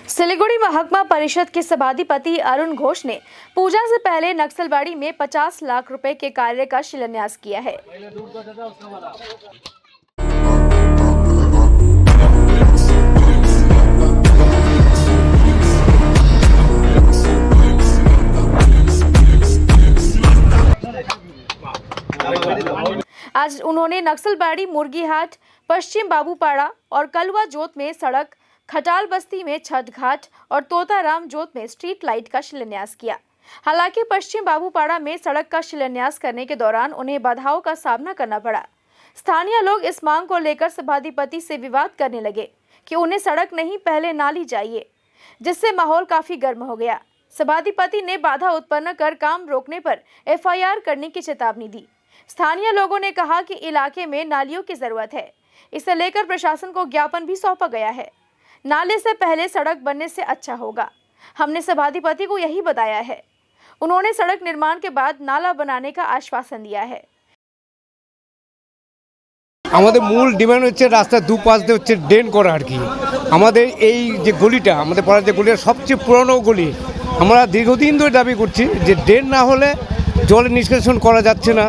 सिलीगुड़ी महकमा परिषद के सभाधिपति अरुण घोष ने पूजा से पहले नक्सलबाड़ी में 50 लाख रुपए के कार्य का शिलान्यास किया है। आज उन्होंने नक्सलबाड़ी, मुर्गीहाट, पश्चिम बाबूपाड़ा और कलवा जोत में सड़क, खटाल बस्ती में छठ घाट और तोताराम जोत में स्ट्रीट लाइट का शिलान्यास किया। हालांकि पश्चिम बाबूपाड़ा में सड़क का शिलान्यास करने के दौरान उन्हें बाधाओं का सामना करना पड़ा। स्थानीय लोग इस मांग को लेकर सभाधिपति से विवाद करने लगे कि उन्हें सड़क नहीं पहले नाली चाहिए, जिससे माहौल काफी गर्म हो गया। सभाधिपति ने बाधा उत्पन्न कर काम रोकने पर FIR करने की चेतावनी दी। स्थानीय लोगों ने कहा कि इलाके में नालियों की जरूरत है, इसे लेकर प्रशासन को ज्ञापन भी सौंपा गया है। नाले से पहले सड़क बनने से अच्छा होगा, हमने सभाधिपति को यही बताया है। उन्होंने सड़क निर्माण के बाद नाला बनाने का आश्वासन दिया है। আমাদের মূল ডিমান্ড হচ্ছে রাস্তার দুপাশ দিয়ে হচ্ছে ড্রেন করা আর কি। আমাদের এই যে গলিটা, আমাদের পাড়ার যে গলিটা সবচেয়ে পুরনো গলি, আমরা দীর্ঘদিন ধরে দাবি করছি যে ড্রেন না হলে জল নিষ্কাশন করা যাচ্ছে না।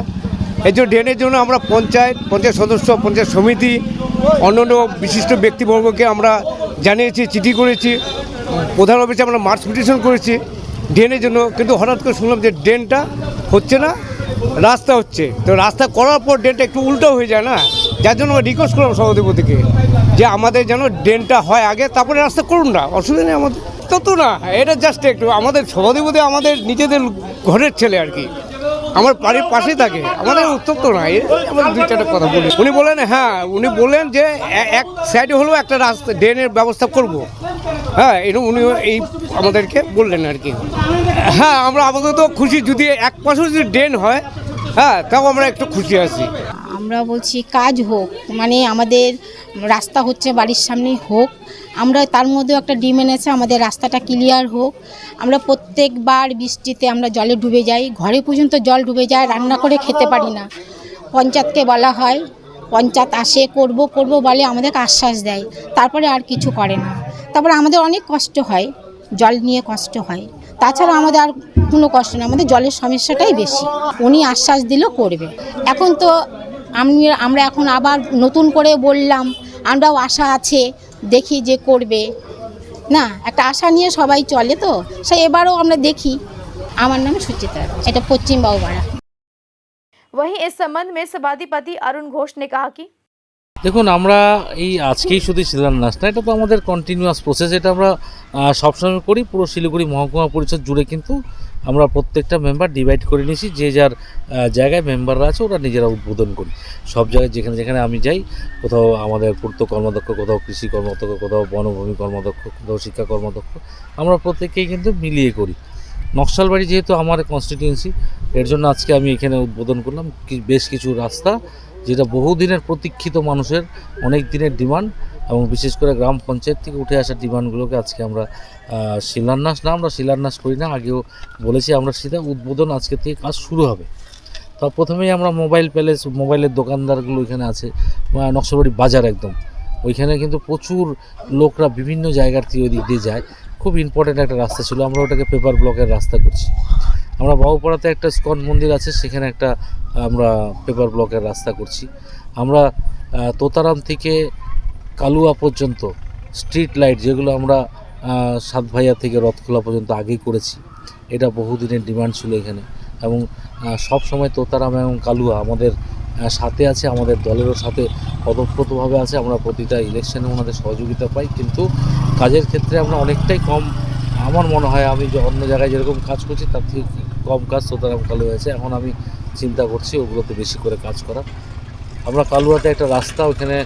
এই জন্য ড্রেনের জন্য আমরা পঞ্চায়েত সদস্য, পঞ্চায়েত সমিতি, অন্যান্য বিশিষ্ট ব্যক্তিবর্গকে আমরা জানিয়েছি, চিঠি করেছি, প্রধান অফিসে আমরা মার্চ পিটিশন করেছি ড্রেনের জন্য। কিন্তু হঠাৎ করে শুনলাম যে ড্রেনটা হচ্ছে না, রাস্তা হচ্ছে। তো রাস্তা করার পর ড্রেনটা একটু উল্টো হয়ে যায় না, যার জন্য আমরা রিকোয়েস্ট করলাম সভাধিপতিকে যে আমাদের যেন ড্রেনটা হয় আগে, তারপরে রাস্তা করুন না, অসুবিধা নেই আমাদের। তত না, এটা জাস্ট একটু আমাদের সভাধিপতি আমাদের নিজেদের ঘরের ছেলে আর কি, আমার বাড়ির পাশেই থাকে, আমাদের উত্তপ্ত না। আমাদের দুই চারটা কথা বলি, উনি বলেন হ্যাঁ, উনি বলেন যে এক সাইডে হলেও একটা রাস্তা ড্রেনের ব্যবস্থা করব। হ্যাঁ, উনি এই আমাদেরকে বললেন আর কি। হ্যাঁ, আমরা আপাতত খুশি, যদি এক পাশে যদি ড্রেন হয়, হ্যাঁ, তাও আমরা একটু খুশি আছি। আমরা বলছি কাজ হোক, মানে আমাদের রাস্তা হচ্ছে বাড়ির সামনেই হোক, আমরা তার মধ্যেও একটা ডিমান্ড আছে আমাদের রাস্তাটা ক্লিয়ার হোক। আমরা প্রত্যেকবার বৃষ্টিতে আমরা জলে ডুবে যাই, ঘরে পর্যন্ত জল ডুবে যায়, রান্না করে খেতে পারি না। পঞ্চায়েতকে বলা হয়, পঞ্চায়েত আসে করব বলে আমাদেরকে আশ্বাস দেয়, তারপরে আর কিছু করে না। তারপরে আমাদের অনেক কষ্ট হয়, জল নিয়ে কষ্ট হয়, তাছাড়া আমাদের আর কোনো কষ্ট নেই, আমাদের জলের সমস্যাটাই বেশি। উনি আশ্বাস দিলেও করবে। এখন তো আমরা এখন আবার নতুন করে বললাম, আমরাও আশা আছে, দেখি যে করবে না, একটা আশা নিয়ে সবাই চলে, তো সে এবারও আমরা দেখি। আমার নাম সুচিত্রা, এটা পশ্চিম বাবুপাড়া। वहीं इस संबंध में सभाधिपति अरुण घोष ने कहा कि দেখুন, আমরা এই আজকেই শুধু শিলান্যাস না, এটা তো আমাদের কন্টিনিউয়াস প্রসেস। এটা আমরা সবসময় করি, পুরো শিলিগুড়ি মহকুমা পরিষদ জুড়ে কিন্তু আমরা প্রত্যেকটা মেম্বার ডিভাইড করে নিয়েছি, যে যার জায়গায় মেম্বাররা আছে ওরা নিজেরা উদ্বোধন করি। সব জায়গায় যেখানে যেখানে আমি যাই, কোথাও আমাদের পূর্ত কর্মদক্ষ, কোথাও কৃষি কর্মদক্ষ, কোথাও বনভূমি কর্মদক্ষ, কোথাও শিক্ষা কর্মদক্ষ, আমরা প্রত্যেককেই কিন্তু মিলিয়ে করি। নকশালবাড়ি যেহেতু আমার কনস্টিটিউয়েন্সি, এর জন্য আজকে আমি এখানে উদ্বোধন করলাম বেশ কিছু রাস্তা, যেটা বহুদিনের প্রতীক্ষিত মানুষের অনেক দিনের ডিমান্ড, এবং বিশেষ করে গ্রাম পঞ্চায়েত থেকে উঠে আসা ডিমান্ডগুলোকে আজকে আমরা আমরা শিলান্যাস করি না, আগেও বলেছি, আমরা সিধা উদ্বোধন আজকে থেকে কাজ শুরু হবে। তো প্রথমেই আমরা মোবাইল প্যালেস, মোবাইলের দোকানদারগুলো এখানে আছে, নকশালবাড়ি বাজার একদম ওইখানে কিন্তু প্রচুর লোকরা বিভিন্ন জায়গার থেকে ওই দিক দিয়ে যায়। খুব ইম্পর্ট্যান্ট একটা রাস্তা ছিল, আমরা ওটাকে পেপার ব্লকের রাস্তা করছি। আমরা বাবুপাড়াতে একটা স্কন মন্দির আছে, সেখানে একটা আমরা পেপার ব্লকের রাস্তা করছি। আমরা তোতারাম থেকে কালুয়া পর্যন্ত স্ট্রিট লাইট, যেগুলো আমরা সাত ভাইয়া থেকে রথখোলা পর্যন্ত আগেই করেছি, এটা বহুদিনের ডিমান্ড ছিল এখানে। এবং সব সময় তোতারাম এবং কালুয়া আমাদের সাথে আছে, আমাদের দলেরও সাথে ওতপ্রোতভাবে আছে। আমরা প্রতিটা ইলেকশনে ওনাদের সহযোগিতা পাই, কিন্তু কাজের ক্ষেত্রে আমরা অনেকটাই কম। আমার মনে হয় আমি যে অন্য জায়গায় যেরকম কাজ করছি তার থেকে কম কাজ তোতারাম কালুয়া হয়েছে। এখন আমি চিন্তা করছি ওগুলোতে বেশি করে কাজ করার। আমরা কালুয়াতে একটা রাস্তা, ওখানে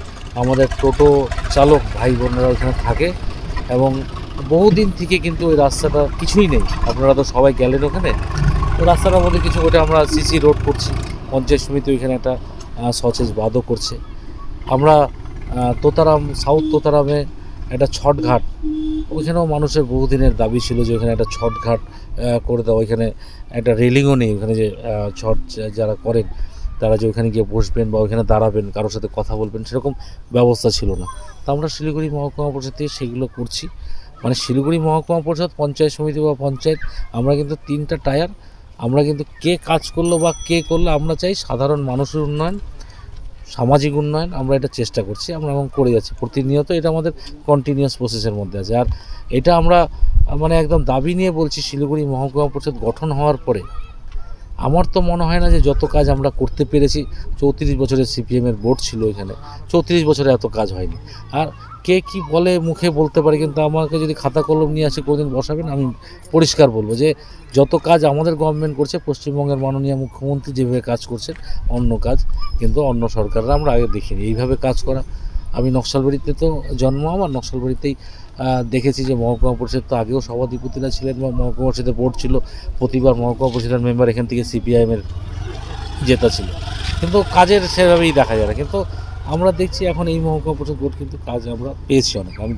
আমাদের টোটো চালক ভাই বোনেরা ওখানে থাকে, এবং বহুদিন থেকে কিন্তু ওই রাস্তাটা কিছুই নেই। আপনারা তো সবাই গেলেন ওখানে, ওই রাস্তাটার মধ্যে কিছু, ওটা আমরা সিসি রোড করছি, পঞ্চায়েত সমিতি ওইখানে একটা সচেজ বাদও করছে। আমরা তোতারাম, সাউথ তোতারামে একটা ছট ঘাট, ওইখানেও মানুষের বহুদিনের দাবি ছিল যে ওইখানে একটা ছট ঘাট করে দেওয়া। ওইখানে একটা রেলিংও নেই, ওখানে যে ছট যারা করেন তারা যে ওখানে গিয়ে বসবেন বা ওইখানে দাঁড়াবেন, কারোর সাথে কথা বলবেন, সেরকম ব্যবস্থা ছিল না। তো আমরা শিলিগুড়ি মহকুমা পরিষদ থেকে সেগুলো করছি। মানে শিলিগুড়ি মহকুমা পরিষদ, পঞ্চায়েত সমিতি বা পঞ্চায়েত, আমরা কিন্তু 3টা টায়ার। আমরা কিন্তু কে কাজ করলো বা কে করলো, আমরা চাই সাধারণ মানুষের উন্নয়ন, সামাজিক উন্নয়ন, আমরা এটা চেষ্টা করছি, আমরা এবং করে যাচ্ছি প্রতিনিয়ত। এটা আমাদের কন্টিনিউয়াস প্রসেসের মধ্যে আছে। আর এটা আমরা মানে একদম দাবি নিয়ে বলছি, শিলিগুড়ি মহকুমা পরিষদ গঠন হওয়ার পরে আমার তো মনে হয় না যে যত কাজ আমরা করতে পেরেছি, 34 বছরের সিপিএমের বোর্ড ছিল এখানে, 34 বছরে এত কাজ হয়নি। আর কে কি বলে মুখে বলতে পারে, কিন্তু আমাকে যদি খাতা কলম নিয়ে আসে কোনোদিন বসাবেন, আমি পরিষ্কার বলবো যে যত কাজ আমাদের গভর্নমেন্ট করছে, পশ্চিমবঙ্গের মাননীয় মুখ্যমন্ত্রী যেভাবে কাজ করছেন, অন্য কাজ কিন্তু অন্য সরকাররা আমরা আগে দেখিনি এইভাবে কাজ করা। আমি নকশালবাড়িতে তো জন্ম, আমার নকশালবাড়িতেই দেখেছি যে মহকুমা পরিষদ তো আগেও সভাধিপতিরা ছিলেন বা মহকুমা পরিষদের বোর্ড ছিল, প্রতিবার মহকুমা পরিষদের মেম্বার এখান থেকে সিপিআইএমের জেতা ছিল, কিন্তু কাজের সেভাবেই দেখা যায় না। কিন্তু আমরা দেখছি এখন এই মহকুমা পরিষদ বোর্ড কিন্তু কাজ আমরা পেয়েছি অনেক। আমি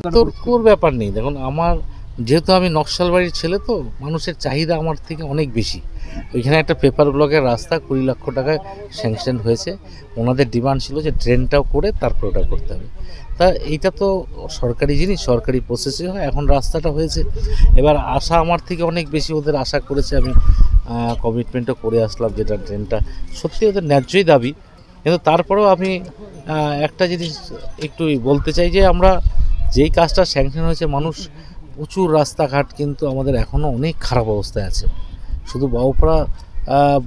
তোর ব্যাপার নেই, দেখুন আমার যেহেতু আমি নকশালবাড়ির ছেলে, তো মানুষের চাহিদা আমার থেকে অনেক বেশি। ওইখানে একটা পেপার ব্লকের রাস্তা 20 লক্ষ টাকায় স্যাংশন হয়েছে। ওনাদের ডিমান্ড ছিল যে ট্রেনটাও করে তারপর ওটা করতে হবে। তা এইটা তো সরকারি জিনিস, সরকারি প্রসেসে হয়। এখন রাস্তাটা হয়েছে, এবার আশা আমার থেকে অনেক বেশি ওদের আশা করেছে। আমি কমিটমেন্টও করে আসলাম, যেটা ট্রেনটা সত্যি ওদের ন্যায্যই দাবি। কিন্তু তারপরেও আমি একটা জিনিস একটু বলতে চাই যে আমরা যেই কাজটা স্যাংশন হয়েছে, মানুষ প্রচুর রাস্তাঘাট কিন্তু আমাদের এখনও অনেক খারাপ অবস্থায় আছে। শুধু বাবুপাড়া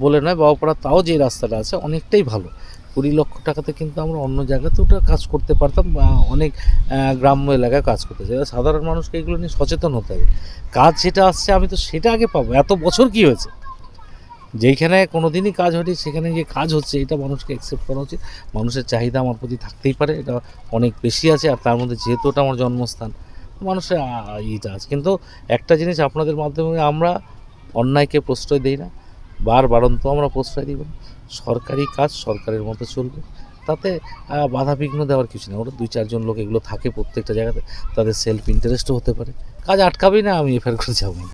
বলে নয়, বাবুপাড়া তাও যে রাস্তাটা আছে অনেকটাই ভালো। 20 লক্ষ টাকাতে কিন্তু আমরা অন্য জায়গাতে ওটা কাজ করতে পারতাম, বা অনেক গ্রাম্য এলাকায় কাজ করতে চাই। সাধারণ মানুষকে এগুলো নিয়ে সচেতন হতে হবে। কাজ যেটা আসছে আমি তো সেটা আগে পাবো। এত বছর কি হয়েছে, যেইখানে কোনো দিনই কাজ হয়নি সেখানে যে কাজ হচ্ছে, এটা মানুষকে অ্যাকসেপ্ট করা উচিত। মানুষের চাহিদা আমার প্রতি থাকতেই পারে, এটা অনেক বেশি আছে। আর তার মধ্যে যেহেতু ওটা আমার জন্মস্থান, মানুষের ইটা আছে। কিন্তু একটা জিনিস আপনাদের মাধ্যমে, আমরা অন্যায়কে প্রশ্রয় দিই না, বারবারন্ত আমরা প্রশ্রয় দিব না। সরকারি কাজ সরকারের মতো চলবে, তাতে বাধা বিঘ্ন দেওয়ার কিছু না। ওরা 2-4 জন লোক এগুলো থাকে প্রত্যেকটা জায়গাতে, তাদের সেলফ ইন্টারেস্টও হতে পারে। কাজ আটকাবেই না, আমি এফআইআর করে যাবো না।